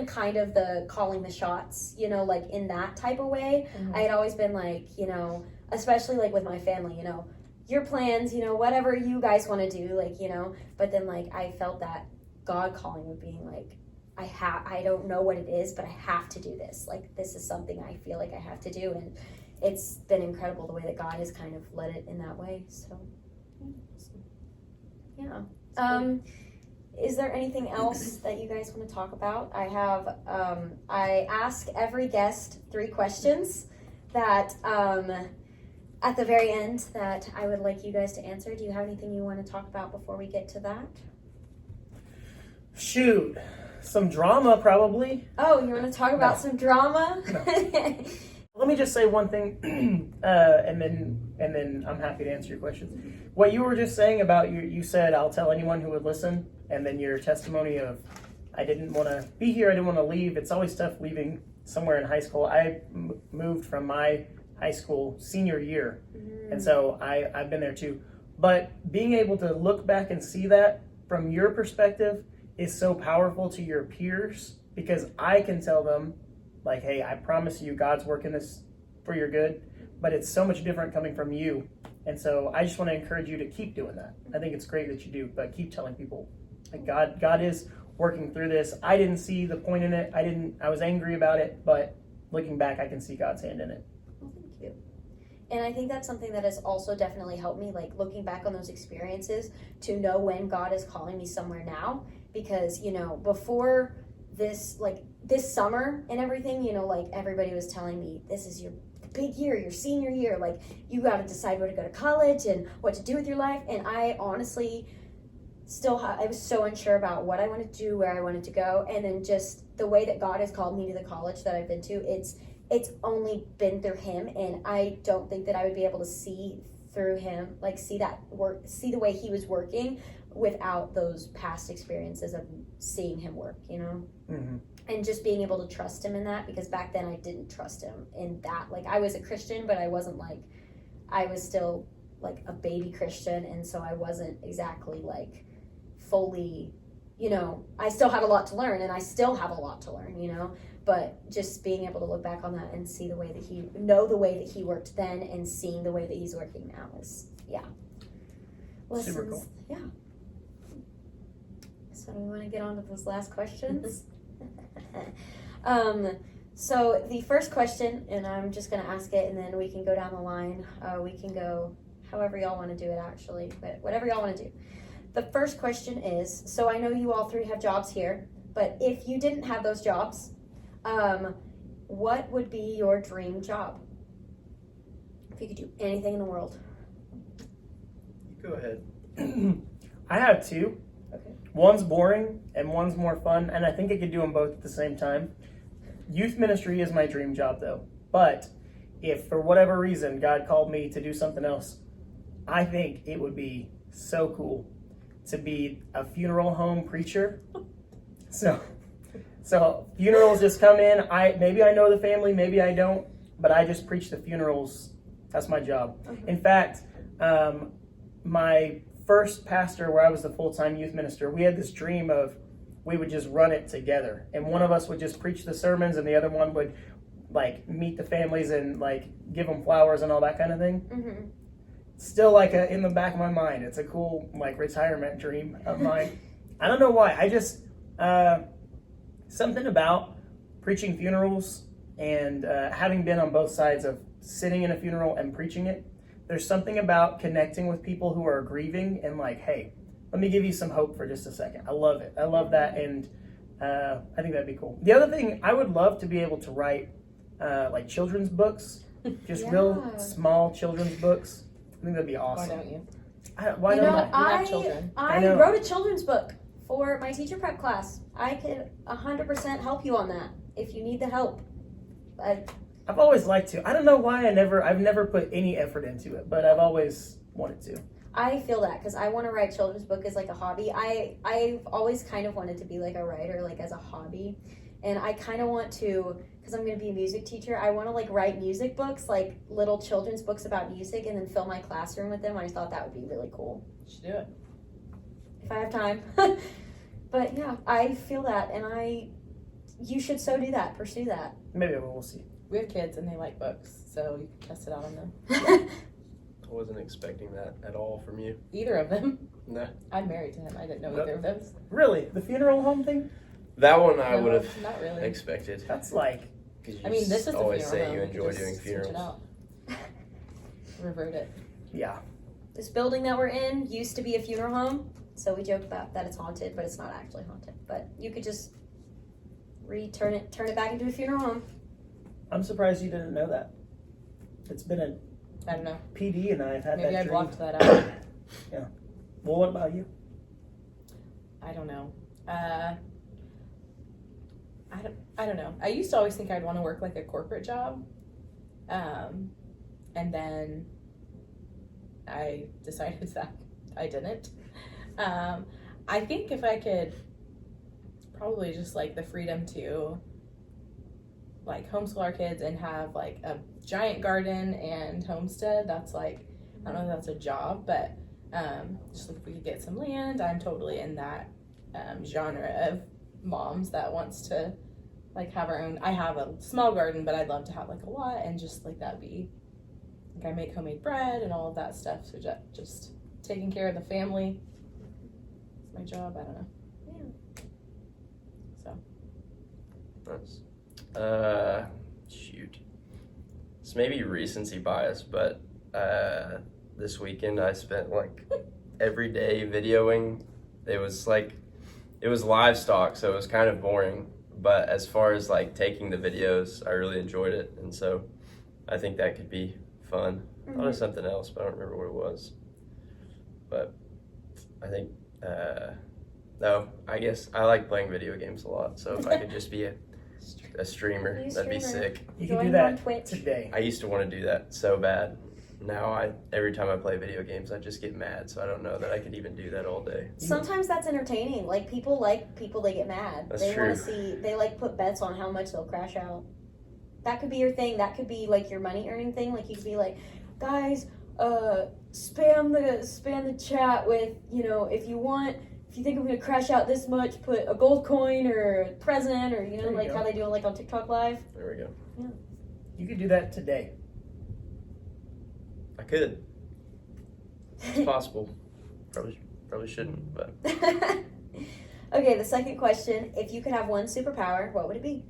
Speaker 1: kind of the calling the shots, you know, like in that type of way. I had always been like, you know, especially like with my family, you know, your plans, you know, whatever you guys want to do, like, you know. But then like I felt that God calling of being like, I don't know what it is, but I have to do this. Like, this is something I feel like I have to do. And it's been incredible the way that God has kind of led it in that way. So, yeah. Is there anything else that you guys want to talk about? I have, I ask every guest 3 questions that, at the very end, that I would like you guys to answer. Do you have anything you want to talk about before we get to that?
Speaker 2: Shoot. Some drama, probably.
Speaker 1: Oh, you want to talk about some drama?
Speaker 2: No. Let me just say one thing, and then I'm happy to answer your questions. What you were just saying about you said, I'll tell anyone who would listen, and then your testimony of, I didn't want to be here, I didn't want to leave. It's always tough leaving somewhere in high school. I moved from my high school senior year, and so I've been there too. But being able to look back and see that from your perspective is so powerful to your peers, because I can tell them, like, hey, I promise you God's working this for your good, but it's so much different coming from you. And so I just want to encourage you to keep doing that. I think it's great that you do, but keep telling people, like, God is working through this. I didn't see the point in it. I was angry about it, but looking back, I can see God's hand in it.
Speaker 1: Well, thank you. And I think that's something that has also definitely helped me, like looking back on those experiences, to know when God is calling me somewhere now. Because, you know, before this, like this summer and everything, you know, like everybody was telling me, this is your big year, your senior year, like you got to decide where to go to college and what to do with your life. And I honestly I was so unsure about what I wanted to do, where I wanted to go. And then just the way that God has called me to the college that I've been to, it's only been through him. And I don't think that I would be able to see through him, like see that work, see the way he was working without those past experiences of seeing him work, you know? And just being able to trust him in that, because back then I didn't trust him in that. Like, I was a Christian, but I wasn't like, I was still like a baby Christian, and so I wasn't exactly like fully, you know, I still had a lot to learn, and I still have a lot to learn, you know? But just being able to look back on that and see the way that know the way that he worked then, and seeing the way that he's working now is, lessons.
Speaker 2: Super cool.
Speaker 1: Yeah. So we want to get on to those last questions. So the first question, and I'm just going to ask it, and then we can go down the line. We can go however y'all want to do it, actually, but whatever y'all want to do. The first question is, so I know you all 3 have jobs here, but if you didn't have those jobs, what would be your dream job? If you could do anything in the world.
Speaker 4: Go ahead.
Speaker 2: I have 2.
Speaker 1: Okay.
Speaker 2: One's boring and one's more fun, and I think I could do them both at the same time. Youth ministry is my dream job, though. But if for whatever reason God called me to do something else, I think it would be so cool to be a funeral home preacher. So funerals just come in. Maybe I know the family, maybe I don't, but I just preach the funerals. That's my job.
Speaker 1: Okay.
Speaker 2: In fact, my first pastor, where I was the full-time youth minister, we had this dream of we would just run it together, and one of us would just preach the sermons, and the other one would like meet the families and like give them flowers and all that kind of thing.
Speaker 1: Mm-hmm.
Speaker 2: Still like in the back of my mind, it's a cool like retirement dream of mine. I don't know why. I just something about preaching funerals and having been on both sides of sitting in a funeral and preaching it. There's something about connecting with people who are grieving and like, hey, let me give you some hope for just a second. I love it. I love that, and I think that'd be cool. The other thing, I would love to be able to write like children's books, just real small children's books. I think that'd be awesome.
Speaker 3: Why don't you?
Speaker 2: Why don't I?
Speaker 3: You have children.
Speaker 2: I
Speaker 1: I
Speaker 2: know.
Speaker 1: wrote a children's book for my teacher prep class. I could 100% help you on that if you need the help.
Speaker 2: I've always liked to. I don't know why I've never put any effort into it, but I've always wanted to.
Speaker 1: I feel that because I want to write children's book as like a hobby. I've always kind of wanted to be like a writer, like as a hobby, and I kind of want to, because I'm going to be a music teacher. I want to like write music books, like little children's books about music, and then fill my classroom with them. I just thought that would be really cool
Speaker 3: You should do it.
Speaker 1: if I have time. But yeah, I feel that, and you should so do that. Pursue that.
Speaker 2: Maybe we'll see.
Speaker 3: We have kids and they like books, so you can test it out on them.
Speaker 4: I wasn't expecting that at all from you.
Speaker 3: Either of them.
Speaker 4: No.
Speaker 3: I'm married to him. I didn't know
Speaker 2: Nope.
Speaker 3: either of those.
Speaker 2: Really, the funeral home thing?
Speaker 4: That one I
Speaker 3: No,
Speaker 4: would have
Speaker 3: not really.
Speaker 4: expected.
Speaker 2: That's like,
Speaker 4: Because you
Speaker 3: I mean, this is the
Speaker 4: always
Speaker 3: funeral
Speaker 4: say you
Speaker 3: home.
Speaker 4: enjoy
Speaker 3: Just
Speaker 4: doing
Speaker 3: switch it
Speaker 4: funerals.
Speaker 3: out. Revert it.
Speaker 2: yeah.
Speaker 1: This building that we're in used to be a funeral home, so we joke about that it's haunted, but it's not actually haunted. But you could just turn it back into a funeral home.
Speaker 2: I'm surprised you didn't know that. It's been a
Speaker 3: I don't know.
Speaker 2: PD and I've had
Speaker 3: Maybe
Speaker 2: that
Speaker 3: I
Speaker 2: dream.
Speaker 3: blocked that out.
Speaker 2: Well, what about you?
Speaker 3: I don't know. I don't know. I used to always think I'd want to work like a corporate job. And then I decided that I didn't. I think if I could probably just like the freedom to like homeschool our kids and have like a giant garden and homestead, that's like, I don't know if that's a job, but just like if we could get some land, I'm totally in that genre of moms that wants to like have our own. I have a small garden, but I'd love to have like a lot, and just like that'd be like I make homemade bread and all of that stuff. So just taking care of the family is my job. I don't know. Yeah. So
Speaker 4: Nice. Shoot. It's maybe recency bias, but this weekend I spent like every day videoing. It was livestock, so it was kind of boring. But as far as like taking the videos, I really enjoyed it, and so I think that could be fun. I thought of something else, but I don't remember what it was. But I think no, I guess I like playing video games a lot. So if I could just be a streamer,
Speaker 1: Be a
Speaker 4: that'd be
Speaker 1: streamer.
Speaker 4: sick.
Speaker 2: You can
Speaker 1: Join
Speaker 2: do
Speaker 1: on
Speaker 2: that
Speaker 1: Twitch.
Speaker 2: today.
Speaker 4: I used to want to do that so bad. Now every time I play video games, I just get mad. So I don't know that I could even do that all day.
Speaker 1: Sometimes that's entertaining. Like people they get mad.
Speaker 4: That's
Speaker 1: they want to
Speaker 4: true.
Speaker 1: they like put bets on how much they'll crash out. That could be your thing. That could be like your money earning thing. Like you could be like, guys, spam the chat with, if you think I'm gonna crash out this much, put a gold coin or a present, or
Speaker 2: There you
Speaker 1: like
Speaker 2: go.
Speaker 1: how they do it like on TikTok Live.
Speaker 4: There we go.
Speaker 2: You could do that today.
Speaker 4: I could. It's possible. Probably shouldn't, but
Speaker 1: Okay, the second question: if you could have one superpower, what would it be?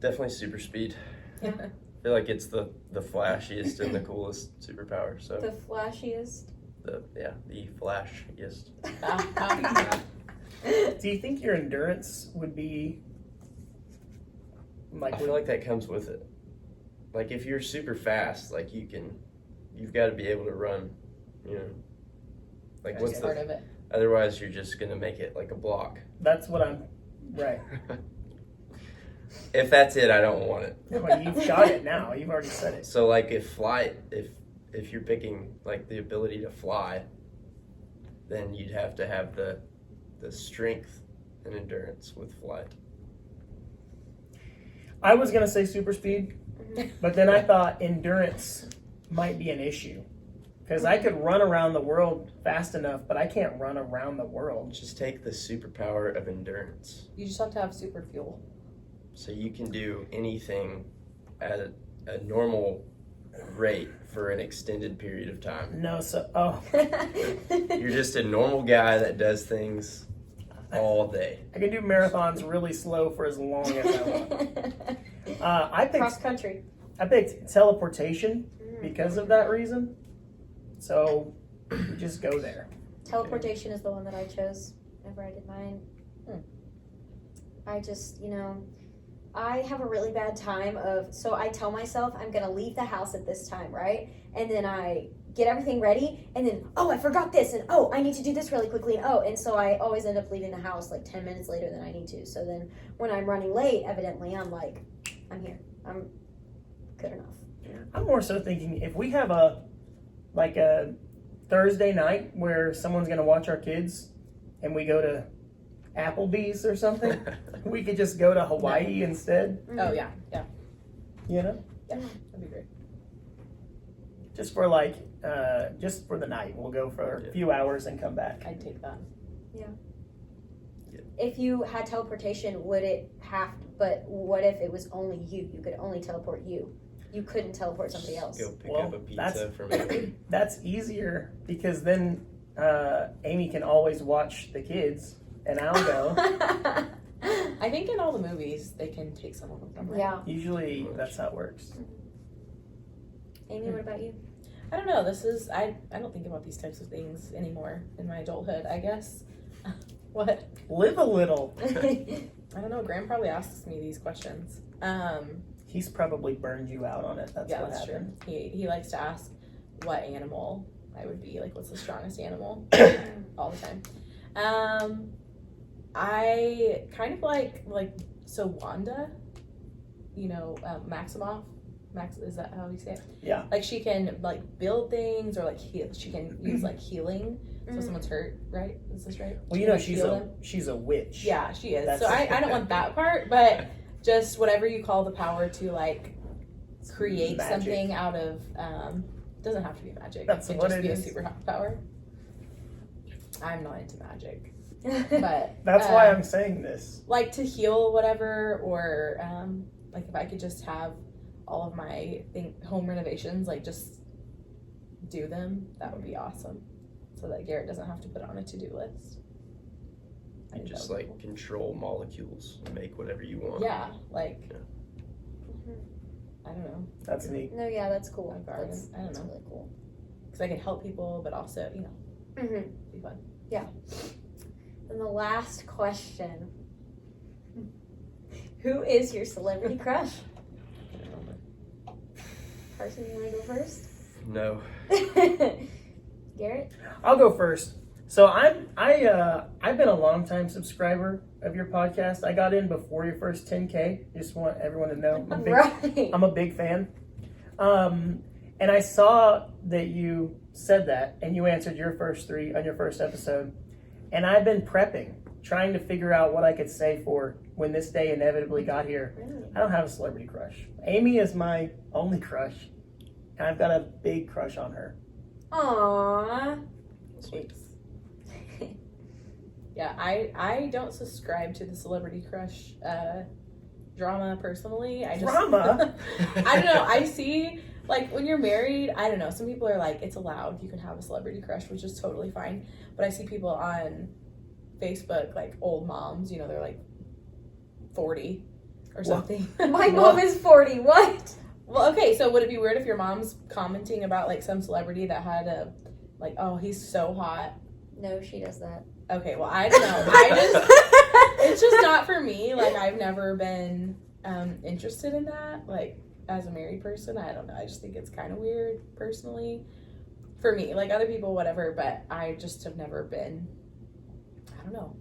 Speaker 4: definitely super speed.
Speaker 1: Yeah.
Speaker 4: I feel like it's the flashiest and the coolest superpower. So
Speaker 1: The flashiest.
Speaker 4: the flashiest.
Speaker 2: Do you think your endurance would be
Speaker 4: I feel like that comes with it. Like if you're super fast, like you've got to be able to run. Like what's
Speaker 3: that's part of it.
Speaker 4: Otherwise, you're just gonna make it like a block.
Speaker 2: that's what I'm right.
Speaker 4: if that's it, I don't want it.
Speaker 2: Well, you've got it now. You've already said it.
Speaker 4: So like if you're picking like the ability to fly, then you'd have to have the strength and endurance with flight.
Speaker 2: I was gonna say super speed, but then I thought endurance might be an issue because I could run around the world fast enough, but I can't run around the world.
Speaker 4: Just take the superpower of endurance.
Speaker 3: You just have to have super fuel.
Speaker 4: So you can do anything at a normal rate for an extended period of time.
Speaker 2: No,
Speaker 4: You're just a normal guy that does things all day.
Speaker 2: I can do marathons really slow for as long as I want. I
Speaker 1: Cross country.
Speaker 2: picked teleportation because of that reason. So we just go there.
Speaker 1: Teleportation is the one that I chose whenever I did mine. I just, I have a really bad time so I tell myself I'm going to leave the house at this time, right? And then I get everything ready, and then, I forgot this, and I need to do this really quickly, and so I always end up leaving the house like 10 minutes later than I need to. So then when I'm running late, evidently, I'm like, I'm here. I'm good enough.
Speaker 2: I'm more so thinking if we have a Thursday night where someone's going to watch our kids and we go to Applebee's or something, we could just go to Hawaii instead.
Speaker 3: Oh, yeah.
Speaker 2: You know?
Speaker 3: Yeah, that'd be great.
Speaker 2: Just for just for the night. We'll go for a few hours and come back.
Speaker 3: I'd take that.
Speaker 1: If you had teleportation, would it but what if it was only you? You could only teleport you. You couldn't teleport somebody else.
Speaker 4: Go pick up a pizza from me.
Speaker 2: That's easier because then Amy can always watch the kids and I'll go.
Speaker 3: I think in all the movies, they can take someone with them, right?
Speaker 1: Yeah.
Speaker 2: Usually that's how it works.
Speaker 1: Amy, what about you?
Speaker 3: I don't know. I don't think about these types of things anymore in my adulthood, I guess. What?
Speaker 2: Live a little.
Speaker 3: I don't know. Graham probably asks me these questions.
Speaker 2: He's probably burned you out on it. That's what happened.
Speaker 3: True. He likes to ask what animal I would be. Like, what's the strongest animal? All the time. I kind of like so Wanda, Maximoff. Is that how you say it?
Speaker 2: Yeah.
Speaker 3: Like she can like build things or like heal. She can use like healing. So someone's hurt, right? Is this right?
Speaker 2: Well, she's a witch.
Speaker 3: Yeah, she is.
Speaker 2: That's
Speaker 3: so I don't want that part, but just whatever you call the power to like create
Speaker 2: magic.
Speaker 3: something out of doesn't have to be magic.
Speaker 2: That's
Speaker 3: it
Speaker 2: what
Speaker 3: just
Speaker 2: it
Speaker 3: be
Speaker 2: is.
Speaker 3: a superpower. I'm not into magic, but
Speaker 2: that's why I'm saying this.
Speaker 3: Like to heal whatever, or like if I could just have all of my home renovations, like just do them, that would be awesome. So that Garrett doesn't have to put it on a to-do list.
Speaker 4: You just like cool. Control molecules and make whatever you want.
Speaker 3: Yeah, like I don't know.
Speaker 2: That's neat.
Speaker 1: No, yeah, that's cool.
Speaker 3: My garden. I don't know.
Speaker 1: Really cool.
Speaker 3: Because I can help people, but also, be fun.
Speaker 1: Yeah. And the last question: who is your celebrity crush?
Speaker 3: I can't remember.
Speaker 1: Carson, you want to go first?
Speaker 4: No.
Speaker 1: Garrett?
Speaker 2: I'll go first. So I've been a long time subscriber of your podcast. I got in before your first 10K. Just want everyone to know I'm a big fan. And I saw that you said that and you answered your first 3 on your first episode. And I've been prepping, trying to figure out what I could say for when this day inevitably got here.
Speaker 1: Really?
Speaker 2: I don't have a celebrity crush. Amy is my only crush. And I've got a big crush on her.
Speaker 1: Aww.
Speaker 3: Thanks. Yeah, I don't subscribe to the celebrity crush drama personally.
Speaker 2: Drama?
Speaker 3: I don't know. I see, like, when you're married, I don't know. Some people are like, it's allowed. You can have a celebrity crush, which is totally fine. But I see people on Facebook, like, old moms, they're like 40 or something.
Speaker 1: My mom is 40. What?
Speaker 3: Well, okay, so would it be weird if your mom's commenting about, like, some celebrity that had a, like, oh, he's so hot?
Speaker 1: No, she does that.
Speaker 3: Okay, well, I don't know. It's just not for me. Like, I've never been interested in that. Like, as a married person, I don't know. I just think it's kind of weird, personally. For me. Like, other people, whatever, but I just have never been, I don't know.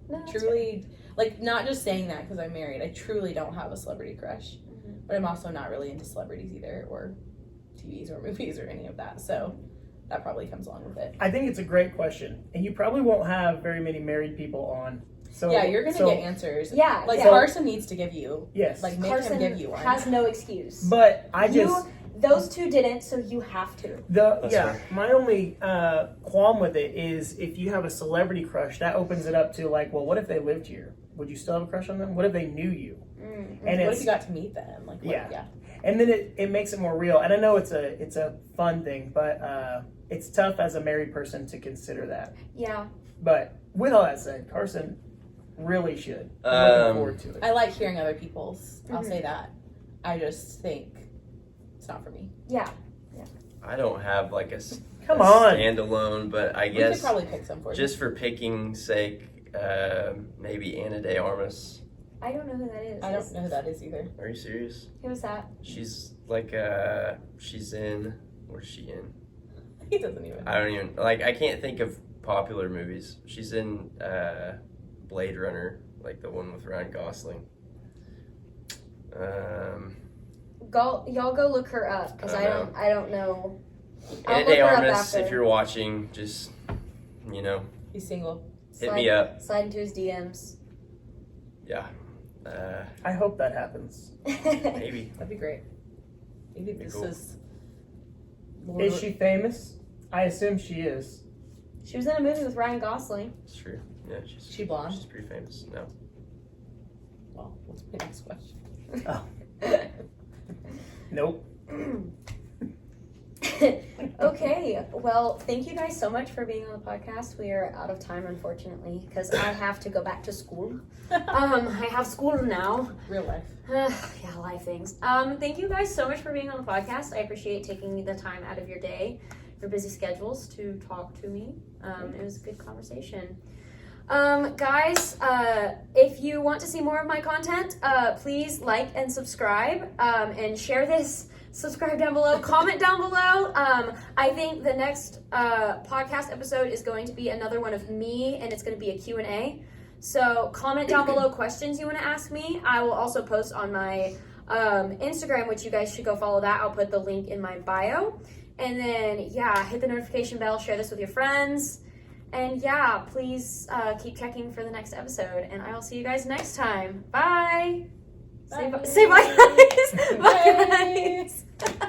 Speaker 1: No,
Speaker 3: Truly, Like, not just saying that because I'm married. I truly don't have a celebrity crush.
Speaker 1: Mm-hmm.
Speaker 3: But I'm also not really into celebrities either, or TVs or movies or any of that. So that probably comes along with it.
Speaker 2: I think it's a great question, and you probably won't have very many married people on. So
Speaker 3: Yeah, you're going to get answers.
Speaker 1: Yeah,
Speaker 3: Like,
Speaker 1: yeah.
Speaker 3: Carson needs to give you.
Speaker 2: yes,
Speaker 3: Like, make
Speaker 1: Carson
Speaker 3: him give you one.
Speaker 1: has no excuse.
Speaker 2: but I
Speaker 1: You-
Speaker 2: just
Speaker 1: Those two didn't, so you have to.
Speaker 4: That's
Speaker 2: yeah.
Speaker 4: fair.
Speaker 2: My only qualm with it is if you have a celebrity crush, that opens it up to like, well, what if they lived here? Would you still have a crush on them? What if they knew you?
Speaker 1: Mm.
Speaker 2: And
Speaker 3: what
Speaker 2: it's
Speaker 3: if you got to meet them? Like, what,
Speaker 2: Yeah. and then it makes it more real. And I know it's a fun thing, but it's tough as a married person to consider that.
Speaker 1: Yeah.
Speaker 2: But with all that said, Carson really should. I'm looking forward to it.
Speaker 3: I like hearing other people's. I'll
Speaker 1: Mhm.
Speaker 3: say that. I just think it's not for me.
Speaker 1: Yeah.
Speaker 4: I don't have like
Speaker 2: Come
Speaker 4: a
Speaker 2: on.
Speaker 4: standalone, but I
Speaker 3: We could
Speaker 4: guess
Speaker 3: probably pick some for you.
Speaker 4: just for picking sake, maybe Anna De Armas.
Speaker 1: I don't know who that is.
Speaker 3: I don't know who that is either.
Speaker 4: Are you serious?
Speaker 1: Who is that?
Speaker 4: She's like she's in. Where's she in?
Speaker 3: He doesn't even.
Speaker 4: I don't even like. I can't think of popular movies. She's in Blade Runner, like the one with Ryan Gosling.
Speaker 1: Y'all go look her up because I don't know. I'll
Speaker 4: Anna
Speaker 1: look
Speaker 4: De
Speaker 1: her up
Speaker 4: Armas,
Speaker 1: after.
Speaker 4: if you're watching, just
Speaker 3: He's single.
Speaker 4: hit me up.
Speaker 1: Slide into his DMs.
Speaker 4: Yeah.
Speaker 2: I hope that happens.
Speaker 4: Maybe.
Speaker 3: That'd be great. Maybe
Speaker 4: Be
Speaker 3: this
Speaker 4: cool.
Speaker 3: is.
Speaker 2: Is she famous? I assume she is.
Speaker 1: She was in a movie with Ryan Gosling.
Speaker 4: It's true. Yeah, she's
Speaker 3: She blonde?
Speaker 4: She's pretty famous. No.
Speaker 3: Well, what's my next question?
Speaker 2: Nope.
Speaker 1: Okay, well, thank you guys so much for being on the podcast. We are out of time, unfortunately, because I have to go back to school. I have school now.
Speaker 3: Real life.
Speaker 1: Yeah, life things. Thank you guys so much for being on the podcast. I appreciate taking the time out of your day, your busy schedules, to talk to me. It was a good conversation. Guys, if you want to see more of my content, please like and subscribe, and share this. Subscribe down below, comment down below. I think the next podcast episode is going to be another one of me, and it's going to be a Q&A. So comment down below questions you want to ask me. I will also post on my Instagram, which you guys should go follow that. I'll put the link in my bio. And then, yeah, hit the notification bell, share this with your friends. And yeah, please keep checking for the next episode. And I will see you guys next time. Bye!
Speaker 3: Bye.
Speaker 1: Say bye, guys! Bye, guys!